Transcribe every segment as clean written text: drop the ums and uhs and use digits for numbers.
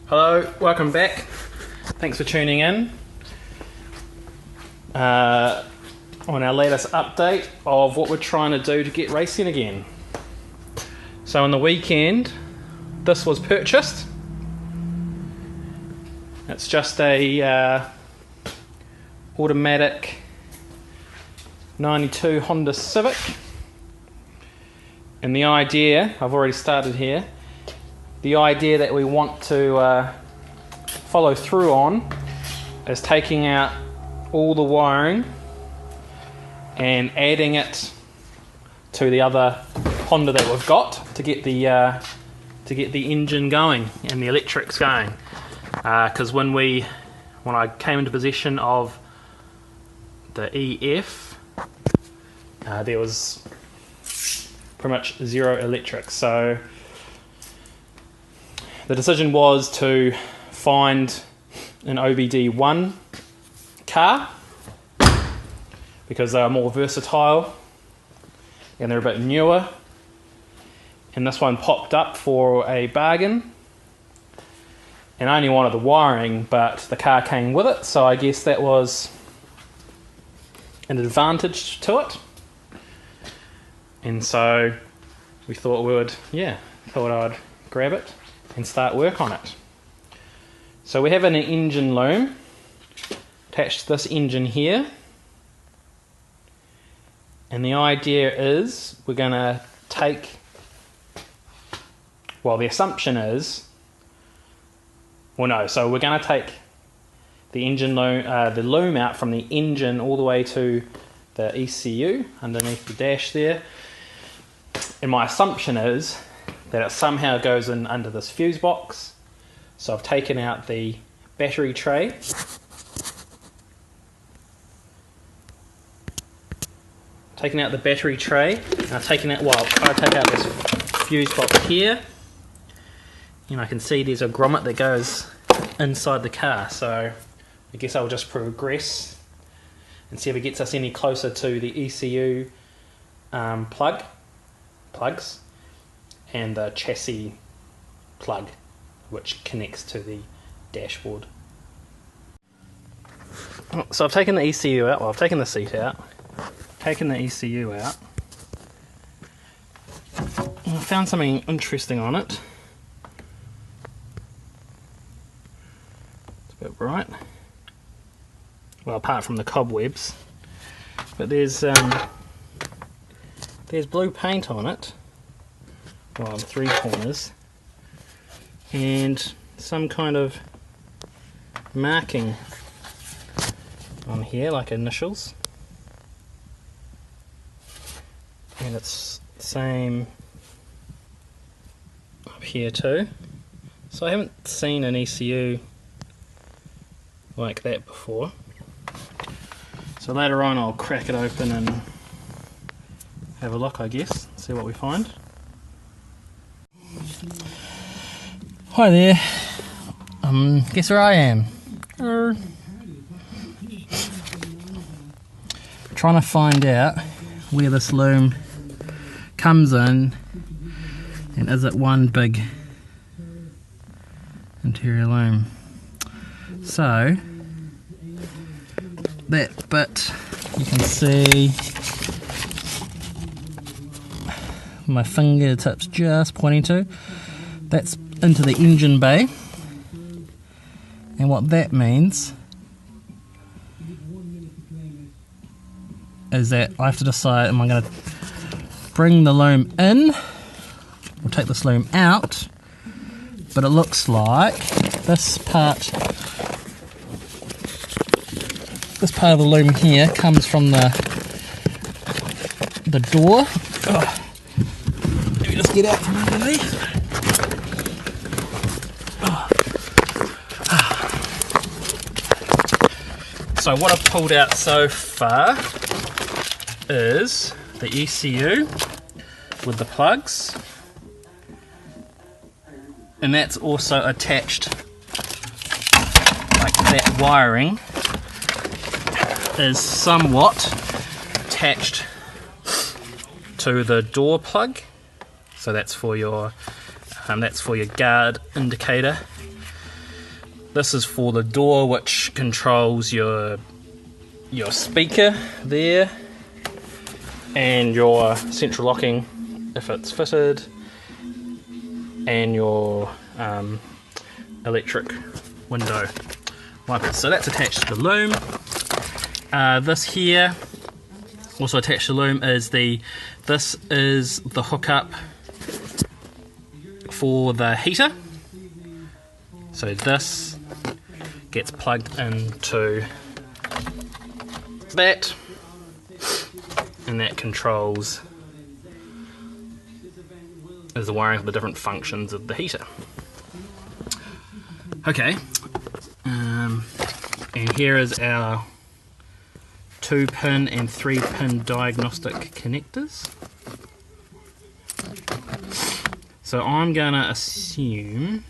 Hello, welcome back. Thanks for tuning in on our latest update of what we're trying to do to get racing again. So on the weekend, this was purchased. It's just a automatic 92 Honda Civic. And the idea, I've already started here, the idea that we want to follow through on is taking out all the wiring and adding it to the other Honda that we've got to get the engine going and the electrics going. Because when I came into possession of the EF, there was pretty much zero electrics. So the decision was to find an OBD1 car because they are more versatile and they're a bit newer. And this one popped up for a bargain. And I only wanted the wiring, but the car came with it, so I guess that was an advantage to it. And so we thought I'd grab it and start work on it. So we have an engine loom attached to this engine here. And the idea is we're going to the assumption is, so we're going to take the engine loom, the loom out from the engine all the way to the ECU underneath the dash there. And my assumption is that it somehow goes in under this fuse box. So I've taken out the battery tray. And I've take out this fuse box here. And I can see there's a grommet that goes inside the car. So I guess I'll just progress and see if it gets us any closer to the ECU plugs and the chassis plug which connects to the dashboard. So I've taken the ECU out, I've taken the seat out, taken the ECU out, and I found something interesting on it. It's a bit bright, well, apart from the cobwebs, but there's blue paint on it, well, on 3 corners, and some kind of marking on here, like initials, and it's the same up here too. So I haven't seen an ECU like that before, so later on I'll crack it open and have a look, I guess, see what we find. Hi there, guess where I am? Trying to find out where this loom comes in, and is it one big interior loom? So that bit you can see my fingertips just pointing to, that's into the engine bay, and what that means is that I have to decide, am I going to bring the loom in or take this loom out? But it looks like this part of the loom here comes from the door. Oh. Let me just get out from underneath. So what I've pulled out so far is the ECU with the plugs, and that's also attached, like that wiring is somewhat attached to the door plug. So that's for your guard indicator. This is for the door, which controls your speaker there, and your central locking if it's fitted, and your electric window wipers. So that's attached to the loom. This here, also attached to the loom, is the hookup for the heater. So this gets plugged into that, and that controls is the wiring for the different functions of the heater. Okay, and here is our 2-pin and 3-pin diagnostic connectors. So I'm gonna assume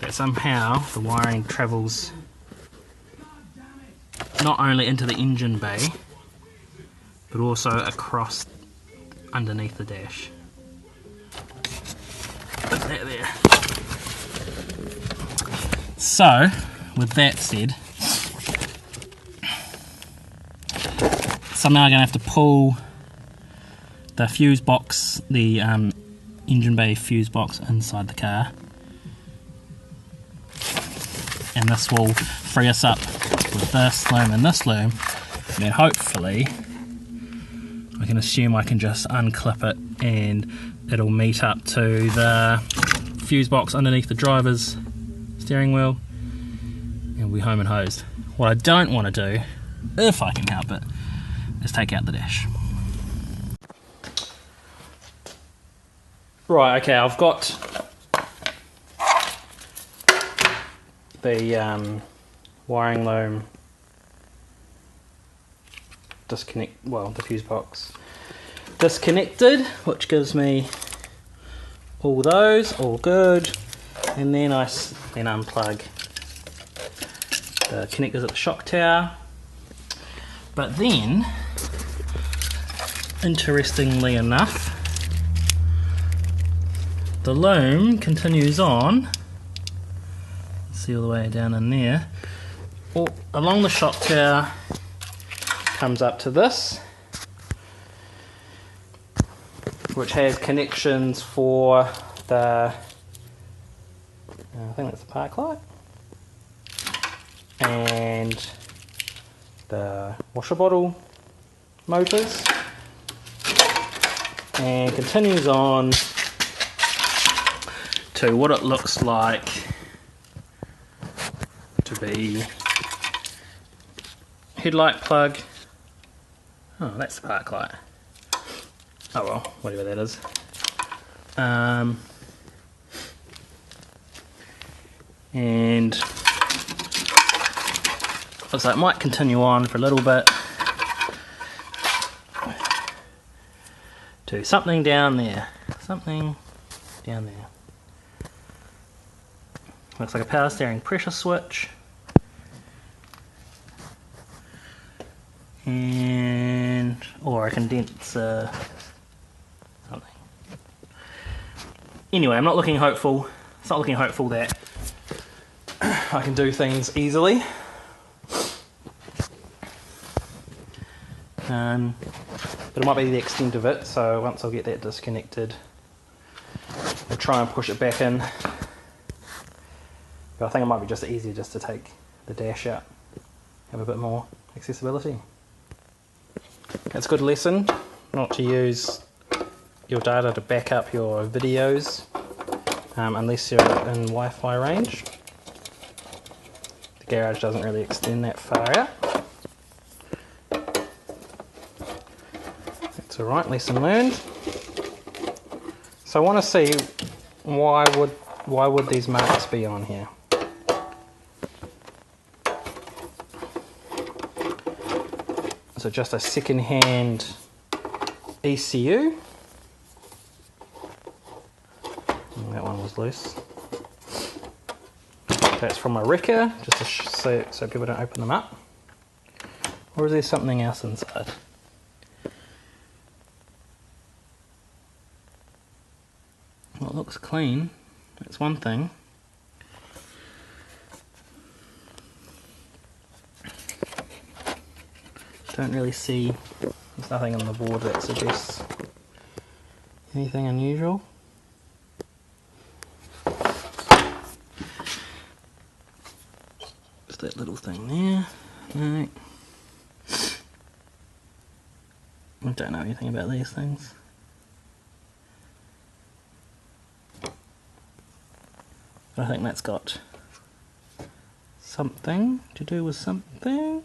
that somehow the wiring travels not only into the engine bay, but also across underneath the dash. Put that there. So, with that said, somehow I'm going to have to pull the fuse box, the engine bay fuse box inside the car, and this will free us up with this loom and this loom, and then hopefully I can assume I can just unclip it and it'll meet up to the fuse box underneath the driver's steering wheel, and we'll be home and hosed. What I don't want to do, if I can help it, is take out the dash. Right, okay, I've got the wiring loom the fuse box disconnected, which gives me all those, all good, and then I then unplug the connectors at the shock tower. But then, interestingly enough, the loom continues on, see all the way down in there, along the shock tower, comes up to this, which has connections for the, I think that's the park light, and the washer bottle motors, and continues on to what it looks like to be headlight plug. Oh, that's the park light. Oh well, whatever that is. And looks like it might continue on for a little bit to something down there. Something down there. Looks like a power steering pressure switch. Or a condenser, something. Anyway, I'm not looking hopeful. It's not looking hopeful that I can do things easily. But it might be the extent of it, so once I get that disconnected, I'll try and push it back in. But I think it might be just easier just to take the dash out, have a bit more accessibility. It's a good lesson not to use your data to back up your videos unless you're in Wi-Fi range. The garage doesn't really extend that far out. That's alright, lesson learned. So I want to see why would these marks be on here? So just a second-hand ECU. That one was loose. That's from a wrecker, just to so people don't open them up. Or is there something else inside? Well, it looks clean. That's one thing. Don't really see, there's nothing on the board that suggests anything unusual. There's that little thing there. No. I don't know anything about these things. But I think that's got something to do with something.